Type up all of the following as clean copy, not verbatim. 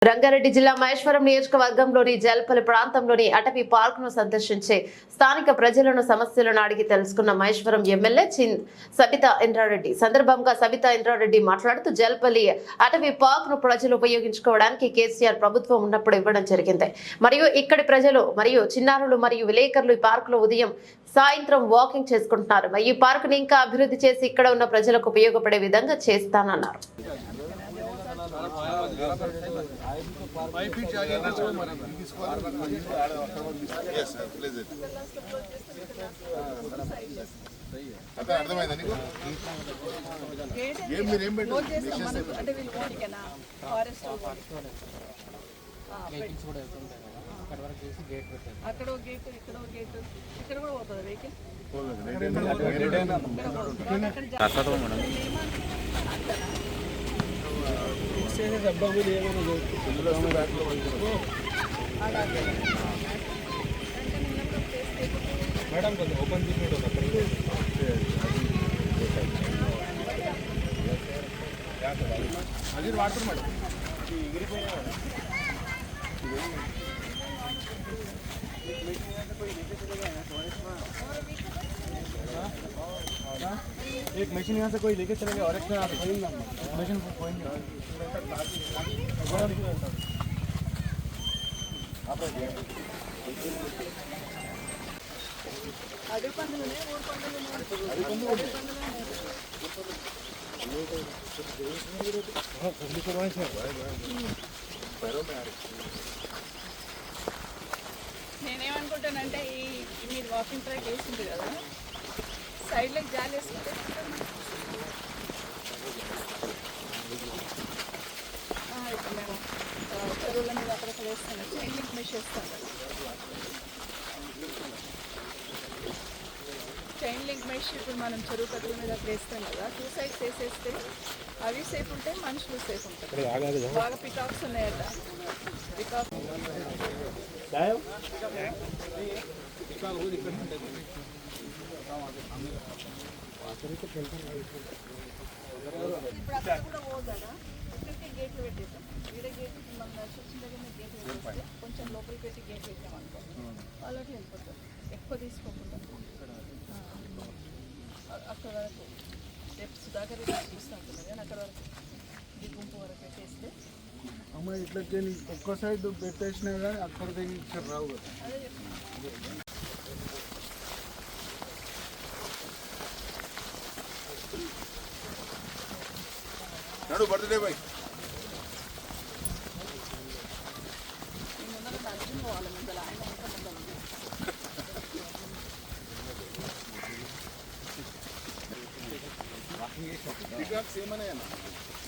రంగారెడ్డి జిల్లా మహేశ్వరం నియోజకవర్గంలోని జల్పల్లి ప్రాంతంలోని అటవీ పార్క్ ను సందర్శించి స్థానిక ప్రజలను సమస్యలను అడిగి తెలుసుకున్న మహేశ్వరం ఎమ్మెల్యే సబితా ఇంద్రారెడ్డి. సందర్భంగా సబితా ఇంద్రారెడ్డి మాట్లాడుతూ జల్పల్లి అటవీ పార్క్ ను ప్రజలు ఉపయోగించుకోవడానికి కేసీఆర్ ప్రభుత్వం ఉన్నప్పుడు ఇవ్వడం జరిగింది. మరియు ఇక్కడి ప్రజలు మరియు చిన్నారులు మరియు విలేకరులు ఈ పార్క్ లో ఉదయం సాయంత్రం వాకింగ్ చేసుకుంటున్నారు. ఈ పార్క్ ని ఇంకా అభివృద్ధి చేసి ఇక్కడ ఉన్న ప్రజలకు ఉపయోగపడే విధంగా చేస్తానన్నారు. అక్కడ గేట్ ఇక్కడ గేట్ ఇక్కడ కూడా పోతుంది వెహికల్. మేడం కొంచెం ఓపెన్ చేసి అది వాటర్ మేడం एक मशीन यहाँ से कोई लेके चले गया और एक मशीन నేనేమనుకుంటానంటే ఈ మీరు వాకింగ్ ట్రాక్ వేసింది కదా, సైడ్లోకి జాలి వేసుకుంటే ఇప్పుడు మేము చెరువుల మీద అక్కడక్కడ వేస్తాను, చైన్ లింక్ మెష్ వేస్తాం కదా. చైన్ లింక్ మెష్ ఇప్పుడు మనం చెరువు కట్టుల మీద అక్కడ వేస్తాం కదా, 2 సైడ్స్ వేసేస్తే అవి సేఫ్ ఉంటాయి, మనుషులు సేఫ్ ఉంటాయి. బాగా పికాక్స్ ఉన్నాయట, పికాక్ ఇప్పుడు అక్కడ కూడా పోదా ఇక్కడికి గేట్లు పెట్టేసాం. వేరే గేట్ మన స్టేషన్ దగ్గర గేట్ పెట్టేస్తే కొంచెం లోపలికి పెట్టి గేట్ పెట్టామనుకో వాళ్ళకి వెళ్ళిపోతారు, ఎక్కువ తీసుకోకుండా అక్కడ వరకు రేపు సుధాకర్ చూస్తూ ఉంటుంది కానీ అక్కడ వరకు ఈ గుంపు వరకు పెట్టేస్తే అమ్మ ఇట్లా ఒక్క సైడ్ పెట్టేసినా కానీ అక్కడ ఇక్కడ రావు కదా. అదే చెప్తున్నాను. నడు బర్త్డే బాయ్ అర్జున్ పోవాలి ముందర, ఆయన ఇంకా ముందర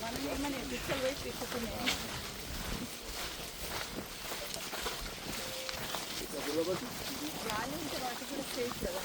మనం ఏమని పిక్చర్ పోయి తీసుకున్నాయి. గాలి ఉంటే వాటికి కూడా సేఫ్ కదా.